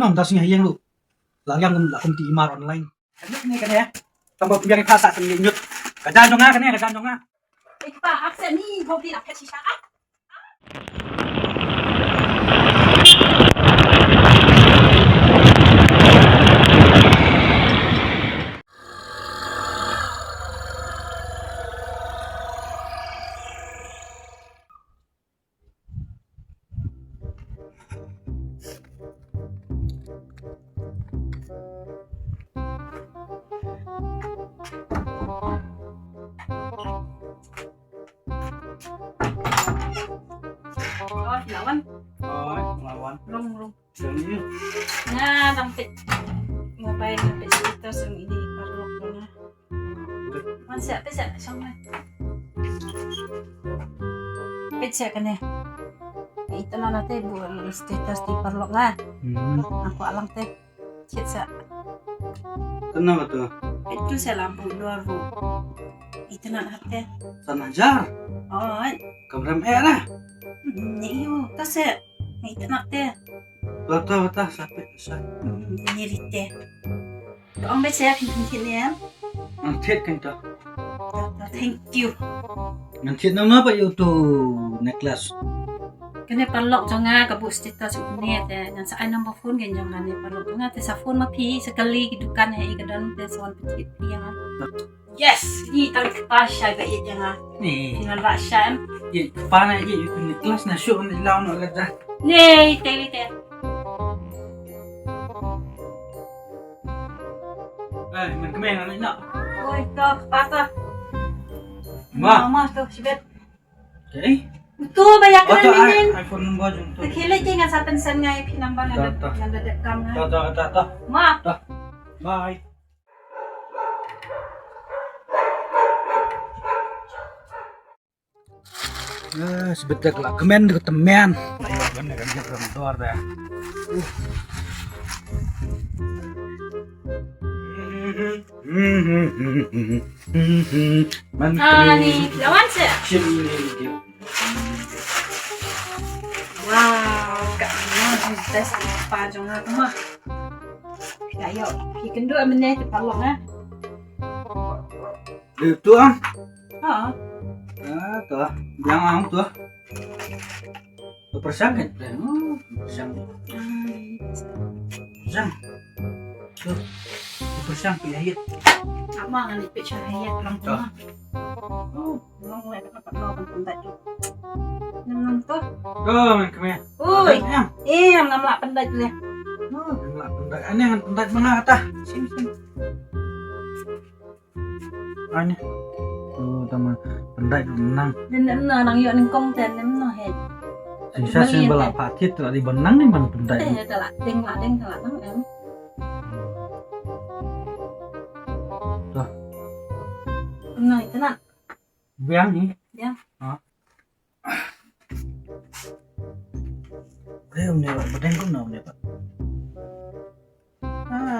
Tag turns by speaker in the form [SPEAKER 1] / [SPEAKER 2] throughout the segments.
[SPEAKER 1] Mam tas nga yang lu. Lagyang kum ti imar online. Kan ya. Tambah biang phasa sang nyut. Kadan dong nga kan ya, kadan dong nga.
[SPEAKER 2] Pak, aksen ni hobi nak kasih syarat. Oh, lawan.
[SPEAKER 1] Oh, lawan.
[SPEAKER 2] Rong.
[SPEAKER 1] Jadi
[SPEAKER 2] Nah, sampai ngapain sampai kita sering ini parlok na. Masih sama. Pizza kan ya. Itu na natin buat status di parlok nga. Aku alang teh. Pizza.
[SPEAKER 1] kenapa tuh?
[SPEAKER 2] Itu saya lampu luar bu. Itu na natin.
[SPEAKER 1] Sanajar.
[SPEAKER 2] Oh,
[SPEAKER 1] Kamram era.
[SPEAKER 2] iyo. Kasi itu natin.
[SPEAKER 1] Bata sampai.
[SPEAKER 2] Nyerit teh. Doang beca pintin ya.
[SPEAKER 1] Nanti kan tuh.
[SPEAKER 2] Thank you.
[SPEAKER 1] Nanti nama apa itu necklace?
[SPEAKER 2] Kene parlok jonga ka bu status ne te nan sa number phone gen jonga ne parlok jonga te sa phone ma pi sekali gidukan he igadan te son petit pi yang. Yes, ni tal pasha ga ye jonga.
[SPEAKER 1] Nih,
[SPEAKER 2] Tinggal rasyan.
[SPEAKER 1] ya kepala aja itu necklace na show ni lawan agad.
[SPEAKER 2] Ne, te.
[SPEAKER 1] Man kemana anak nak?
[SPEAKER 2] Oi, to pata.
[SPEAKER 1] Ma.
[SPEAKER 2] Mama to sibet.
[SPEAKER 1] Okay.
[SPEAKER 2] Tu banyak kan minin.
[SPEAKER 1] iPhone number jom tu.
[SPEAKER 2] Kile tinga sa pensan nga pi number na
[SPEAKER 1] Ta.
[SPEAKER 2] dadek kam nga.
[SPEAKER 1] Ta.
[SPEAKER 2] Ma.
[SPEAKER 1] Bye. Sebentar lah kemen ke temen. Kan dia from door dah.
[SPEAKER 2] Ni lawan se. Wow, kayaknya tes pa jonga kuma. Kayo, ikan dua menit parlok nga.
[SPEAKER 1] Itu ah.
[SPEAKER 2] Oo.
[SPEAKER 1] Tuh, yang ang tuh. Persang kan? Persang. Tuh. Persang pilih.
[SPEAKER 2] Ama nga nipit siya hayat lang to. Oh, lang wala ka pa lawan panday. Naman to.
[SPEAKER 1] Man kemana?
[SPEAKER 2] Uy,
[SPEAKER 1] Yang.
[SPEAKER 2] ang namla panday le.
[SPEAKER 1] Aneh kan pendat mana kata? Sim. Aneh. Teman pendat menang.
[SPEAKER 2] Nên nang yo ning kong ten nem no het.
[SPEAKER 1] Sisa sih balap paket lah di benang nih man pendat.
[SPEAKER 2] Tela ding nang em.
[SPEAKER 1] Tuh.
[SPEAKER 2] Nah, itu nak.
[SPEAKER 1] Biang nih.
[SPEAKER 2] Biang.
[SPEAKER 1] Hôm nay bạn đang có nào nè bạn?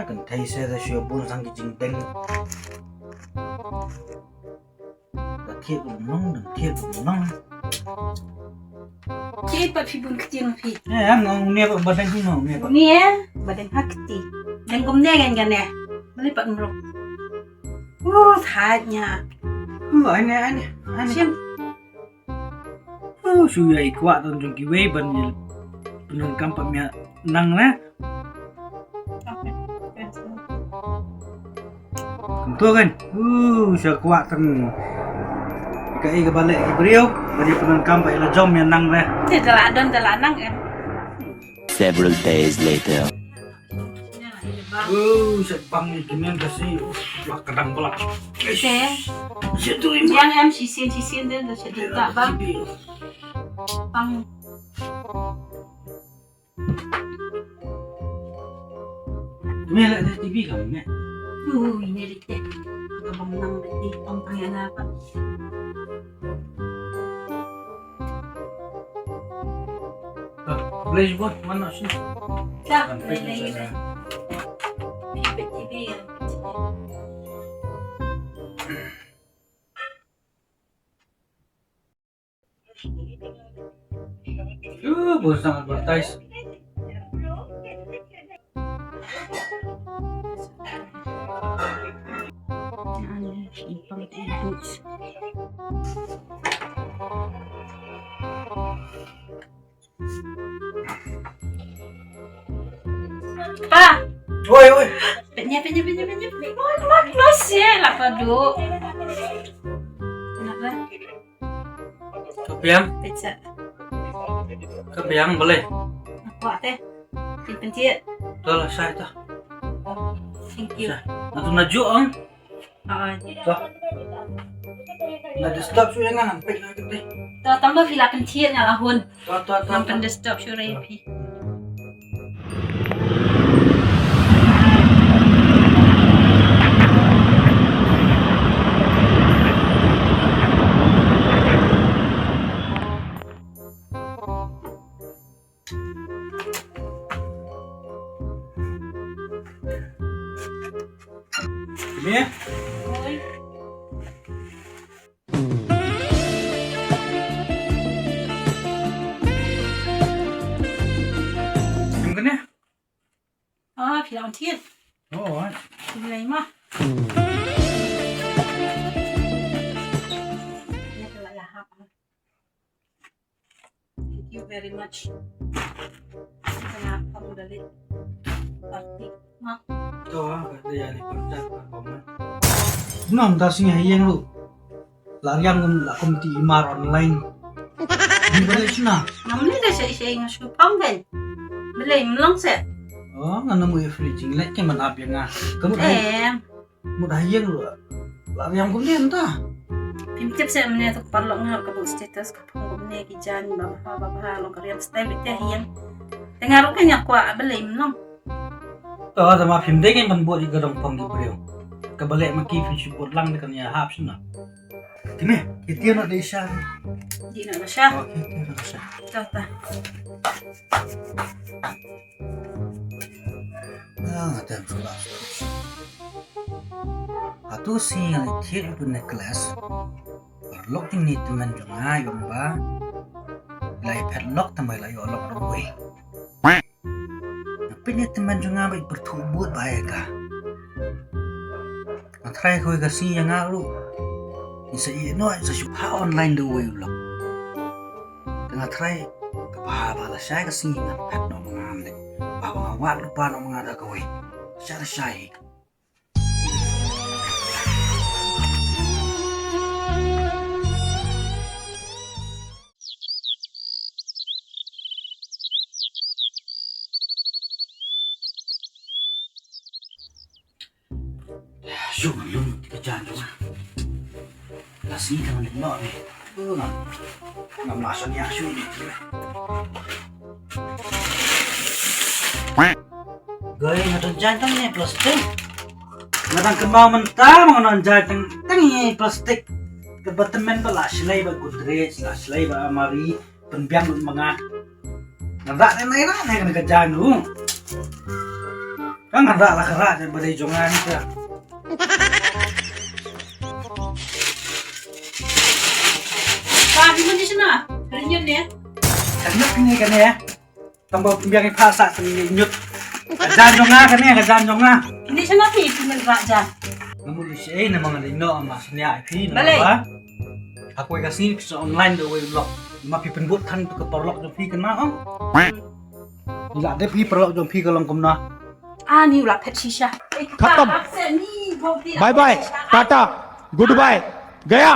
[SPEAKER 1] Cần thấy xe ra sửa buôn sang cái trình tinh. Đã thiệt cũng nóng.
[SPEAKER 2] Cepat pi bun kecil pi.
[SPEAKER 1] Em nghe bạn đang có nào nè bạn?
[SPEAKER 2] Ni ya, badan hakti. Dan kom ne gan ya. Melipat mro. Tanya.
[SPEAKER 1] Anh
[SPEAKER 2] Siam.
[SPEAKER 1] Suya ikwa ton jong kiwe ban ni penung kampamnya nang lah. Tentu kan? Saya kuat ten. Kai ke balik ke beliau, bagi penung kamp ila jom yang nang lah.
[SPEAKER 2] Dia telanang em.
[SPEAKER 3] Several days later.
[SPEAKER 1] Sebang ni kenen kasi lah kadang belak.
[SPEAKER 2] Saya.
[SPEAKER 1] Situ
[SPEAKER 2] Yang em sisin dia dah sedang bang. Bang.
[SPEAKER 1] Mela ada TV kamu ni.
[SPEAKER 2] Ini dia. Abang nang di tongtang yang apa?
[SPEAKER 1] Boleh buat mana sih?
[SPEAKER 2] Dah, boleh. TV yang.
[SPEAKER 1] Bos sangat advertise.
[SPEAKER 2] pang di boots. Pa,
[SPEAKER 1] Oi, oi.
[SPEAKER 2] penyap. Keluar ya, apa duk? Kenapa?
[SPEAKER 1] Kepiang,
[SPEAKER 2] Pizza.
[SPEAKER 1] kepiang boleh.
[SPEAKER 2] Kuat teh. Pencet.
[SPEAKER 1] Dah lah saya dah.
[SPEAKER 2] Thank you.
[SPEAKER 1] Nanti naju ang.
[SPEAKER 2] Ah,
[SPEAKER 1] Dah. Nak disturb su yang ngan, pek nak deh.
[SPEAKER 2] dah tambah vila pencet lah hun.
[SPEAKER 1] Dah.
[SPEAKER 2] Yang pendistop syurai pi.
[SPEAKER 1] Ini ya.
[SPEAKER 2] Oi.
[SPEAKER 1] Mungkin ya.
[SPEAKER 2] Ah, vila pencet.
[SPEAKER 1] Oh,
[SPEAKER 2] Vila mah. Ini telah lahap. Thank you very much. Saya kamu dari party. Mak.
[SPEAKER 1] tu ah, dia ni kerja apa. Nam dah sini yang lu. Larian aku mesti imar online. Ini boleh cina.
[SPEAKER 2] Namanya dah saya ingat supang kan. Belai melang set.
[SPEAKER 1] Oh, ngana mu free jing lek ke man ab yang ah. Kamu dah mu dah yang lu. Larian aku ni entah.
[SPEAKER 2] Pimtip saya mana tu parlok ngal ke status ke punggung ni kijan bapa lo kariam style teh yang. Dengar kan yang kuat belai melang.
[SPEAKER 1] Oh, sama film deh kan buat di gedung pang di beliau. Kebalik maki fish buat lang dekat ni hap sini. Kini, kita nak desa.
[SPEAKER 2] Di nak Syah.
[SPEAKER 1] Oh, kita nak desa.
[SPEAKER 2] Tah.
[SPEAKER 1] Ah, ada pula. Atu sih yang tiada pun kelas. Berlok ini teman jangan yomba. Lai padlock tambah lai olok roi. Tapi ni teman jangan baik bertubut baik kah? Try kau kasi yang ngaru. Isa ino sa shopha online do way ulok. Tengah try kapahaba la siya kasi nga pat no mga amne. Bawa nga wat lupa no mga dagaway. Siya na siya eh. Yung tiga jangan kasi naman din no eh. Nga maso niya siya ni. Gaya nga itong jantang niya plastik. Ngatang kembang mentah mga nang jantang tangi plastik. Kabataman pala sila'y ba Godrej, sila'y ba Amari, penbiang ng mga nada na yung nagkajano. Kang nada lah kerat yang berdejongan siya.
[SPEAKER 2] Di mana sana? Renyut ya.
[SPEAKER 1] Kanyut ni kan ya. Tambah pembiang phasa nyut. Kajanjong nga kan ya, kajanjong nga.
[SPEAKER 2] Hindi sana pi pinagbajan.
[SPEAKER 1] Namun di siya na mga lino ang masnya IP na
[SPEAKER 2] Balik.
[SPEAKER 1] ba? Ako ay kasi sa online do way lock. Mapipenbut kan to kaparlok do pi kan ma oh. Ila de pi parlok do pi kalong kumna.
[SPEAKER 2] Ah, ni ulah pet shisha.
[SPEAKER 4] खत्म
[SPEAKER 2] Ni
[SPEAKER 4] bye bye tata goodbye गया